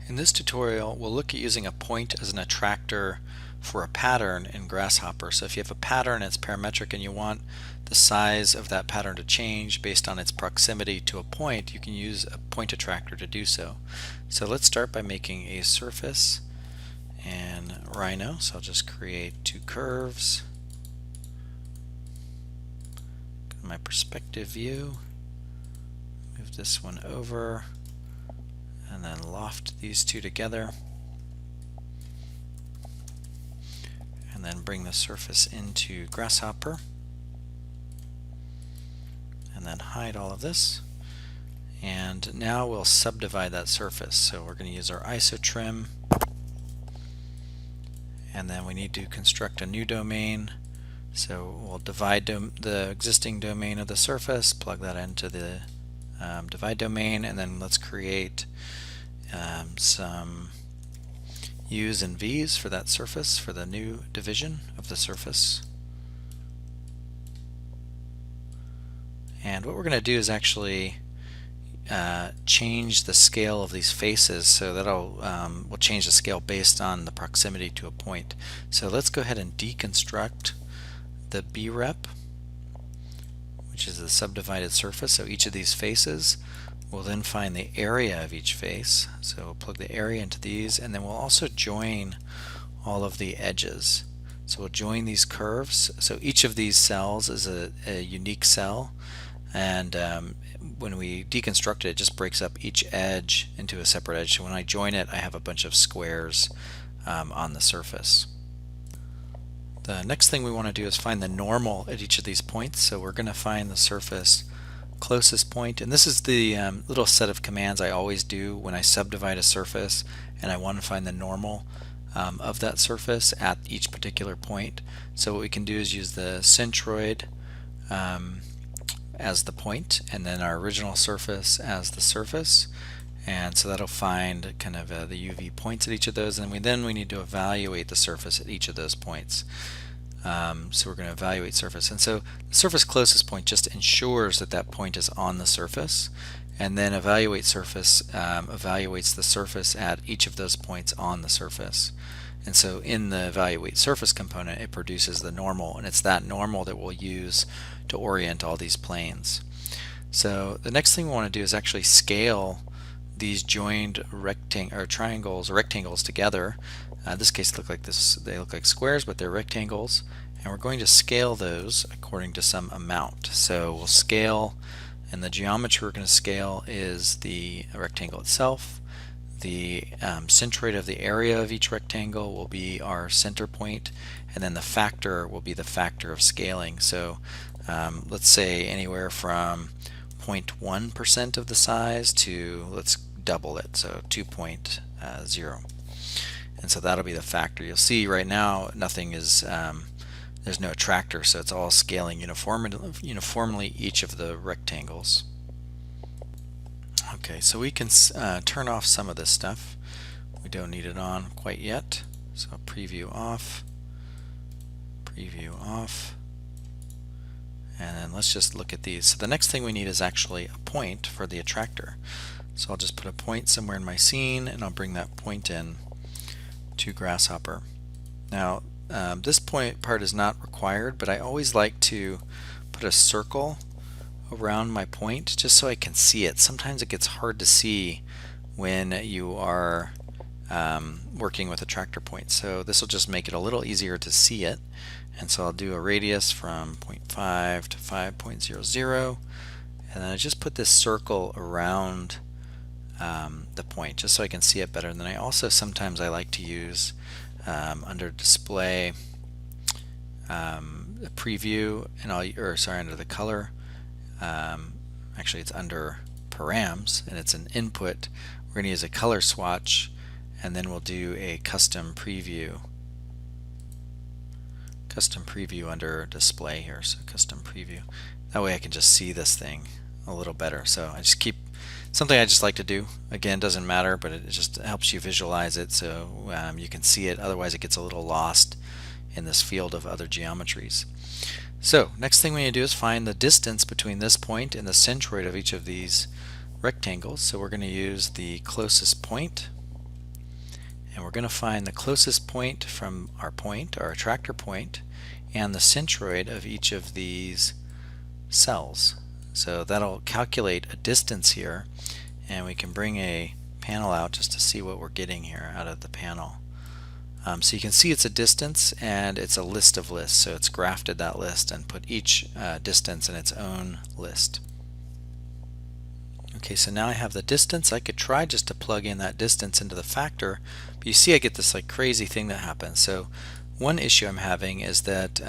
In this tutorial, we'll look at using a point as an attractor for a pattern in Grasshopper. So if you have a pattern and it's parametric and you want the size of that pattern to change based on its proximity to a point, you can use a point attractor to do so. So let's start by making a surface in Rhino. So I'll just create two curves. Go to my perspective view, move this one over, and then loft these two together, and then bring the surface into Grasshopper, and then hide all of this. And now we'll subdivide that surface. So we're going to use our ISO trim, and then we need to construct a new domain. So we'll divide the existing domain of the surface, plug that into the divide domain, and then let's create some U's and V's for that surface, for the new division of the surface. And what we're going to do is actually change the scale of these faces, so that'll we'll change the scale based on the proximity to a point. So let's go ahead and deconstruct the B-rep, which is the subdivided surface. So each of these faces, we'll then find the area of each face. So we'll plug the area into these, and then we'll also join all of the edges. So we'll join these curves. So each of these cells is a unique cell, and when we deconstruct it, it just breaks up each edge into a separate edge. So when I join it, I have a bunch of squares on the surface. The next thing we want to do is find the normal at each of these points. So we're going to find the surface closest point, and this is the little set of commands I always do when I subdivide a surface and I want to find the normal of that surface at each particular point. So what we can do is use the centroid as the point, and then our original surface as the surface, and so that'll find kind of the UV points at each of those, and we need to evaluate the surface at each of those points. So we're going to evaluate surface, and so the surface closest point just ensures that that point is on the surface, and then evaluate surface evaluates the surface at each of those points on the surface. And so in the evaluate surface component, it produces the normal, and it's that normal that we'll use to orient all these planes. So the next thing we want to do is actually scale these joined triangles or rectangles together. In this case, they look like squares, but they're rectangles, and we're going to scale those according to some amount. So we'll scale, and the geometry we're going to scale is the rectangle itself. The centroid of the area of each rectangle will be our center point, and then the factor will be the factor of scaling. So let's say anywhere from 0.1% of the size to, let's double it, so 2.0. And so that'll be the factor. You'll see right now nothing is, there's no attractor, so it's all scaling uniformly each of the rectangles. Okay, so we can turn off some of this stuff. We don't need it on quite yet. So preview off, and then let's just look at these. So the next thing we need is actually a point for the attractor. So I'll just put a point somewhere in my scene, and I'll bring that point in to Grasshopper. Now this part is not required, but I always like to put a circle around my point just so I can see it. Sometimes it gets hard to see when you are working with attractor points, so this will just make it a little easier to see it. And so I'll do a radius from 0.5 to 5.00, and then I just put this circle around the point just so I can see it better. And then I also sometimes I like to use under display the preview, and under the color. Actually it's under params, and it's an input. We're going to use a color swatch, and then we'll do a custom preview under display here. So custom preview, that way I can just see this thing a little better. So I just keep something I just like to do. Again, doesn't matter, but it just helps you visualize it so you can see it. Otherwise it gets a little lost in this field of other geometries. So next thing we need to do is find the distance between this point and the centroid of each of these rectangles. So we're going to use the closest point, And we're going to find the closest point from our attractor point, and the centroid of each of these cells. So that'll calculate a distance here, and we can bring a panel out just to see what we're getting here out of the panel. So you can see it's a distance and it's a list of lists, so it's grafted that list and put each distance in its own list. Okay, so now I have the distance. I could try just to plug in that distance into the factor, but you see I get this like crazy thing that happens. So one issue I'm having is that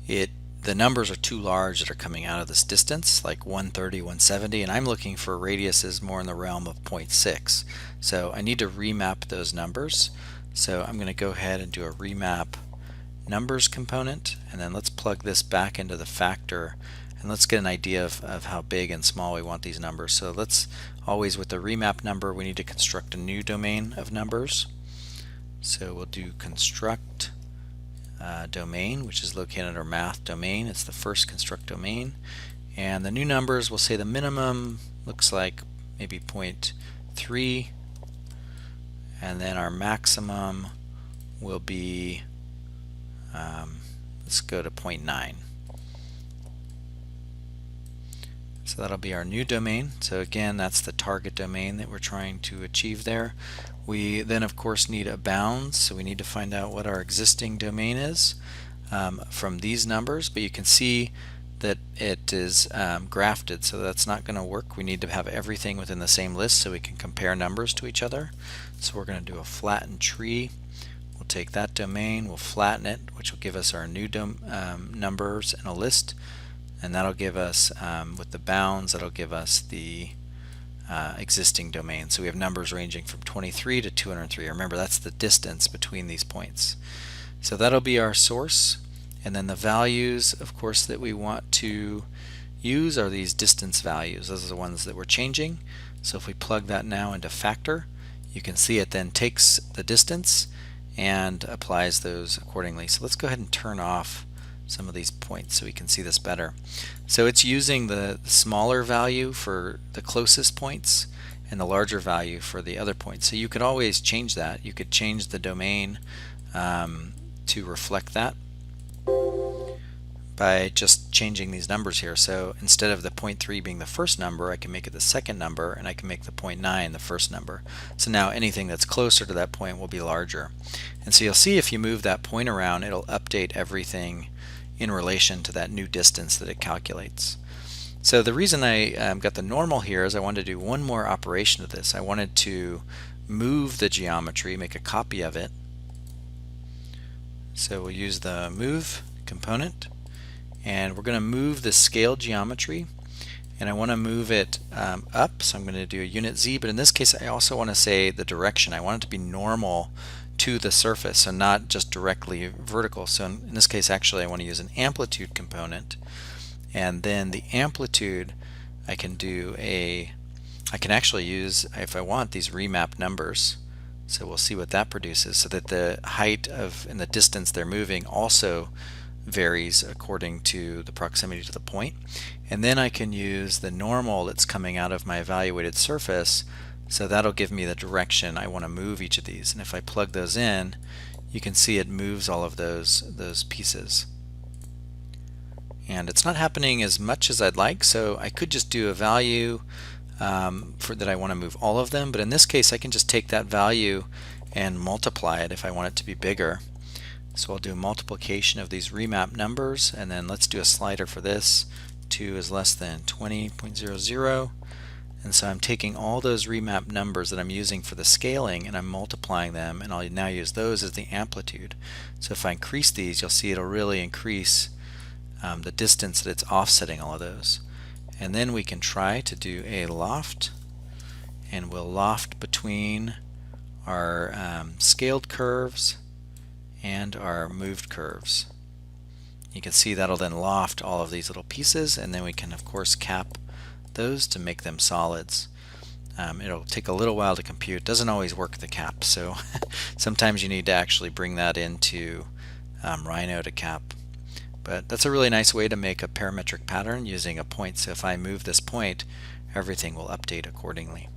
the numbers are too large that are coming out of this distance, like 130, 170, and I'm looking for radiuses more in the realm of 0.6. So I need to remap those numbers. So I'm going to go ahead and do a remap numbers component, and then let's plug this back into the factor, and let's get an idea of how big and small we want these numbers. So let's always, with the remap number, we need to construct a new domain of numbers. So we'll do construct domain, which is located under math domain. It's the first construct domain, and the new numbers, we'll say the minimum looks like maybe 0.3, and then our maximum will be let's go to 0.9. So that'll be our new domain. So again, that's the target domain that we're trying to achieve there. We then of course need a bounds, so we need to find out what our existing domain is from these numbers, but you can see that it is grafted, so that's not going to work. We need to have everything within the same list so we can compare numbers to each other. So we're going to do a flattened tree. We'll take that domain, we'll flatten it, which will give us our new numbers in a list, and that'll give us, with the bounds, that'll give us the existing domain. So we have numbers ranging from 23 to 203. Remember, that's the distance between these points. So that'll be our source, and then the values, of course, that we want to use are these distance values. Those are the ones that we're changing. So if we plug that now into factor, you can see it then takes the distance and applies those accordingly. So let's go ahead and turn off some of these points so we can see this better. So it's using the smaller value for the closest points and the larger value for the other points. So you could always change that. You could change the domain to reflect that by just changing these numbers here. So instead of the 0.3 being the first number, I can make it the second number, and I can make the 0.9 the first number. So now anything that's closer to that point will be larger. And so you'll see if you move that point around, it'll update everything in relation to that new distance that it calculates. So the reason I got the normal here is I wanted to do one more operation of this. I wanted to move the geometry, make a copy of it. So we'll use the move component, and we're going to move the scale geometry, and I want to move it up, so I'm going to do a unit Z, but in this case I also want to say the direction. I want it to be normal to the surface, so not just directly vertical. So in this case actually I want to use an amplitude component, and then the amplitude I can actually use, if I want, these remap numbers. So we'll see what that produces, so that the height of and the distance they're moving also varies according to the proximity to the point. And then I can use the normal that's coming out of my evaluated surface, so that'll give me the direction I want to move each of these. And if I plug those in, you can see it moves all of those pieces. And it's not happening as much as I'd like, so I could just do a value for that I want to move all of them, but in this case I can just take that value and multiply it if I want it to be bigger. So I'll do a multiplication of these remap numbers, and then let's do a slider for this. 2 is less than 20.00, and so I'm taking all those remap numbers that I'm using for the scaling and I'm multiplying them, and I'll now use those as the amplitude. So if I increase these, you'll see it'll really increase the distance that it's offsetting all of those. And then we can try to do a loft, and we'll loft between our scaled curves and our moved curves. You can see that'll then loft all of these little pieces, and then we can of course cap those to make them solids. It'll take a little while to compute. It doesn't always work, the cap, so sometimes you need to actually bring that into Rhino to cap. But that's a really nice way to make a parametric pattern using a point. So if I move this point, everything will update accordingly.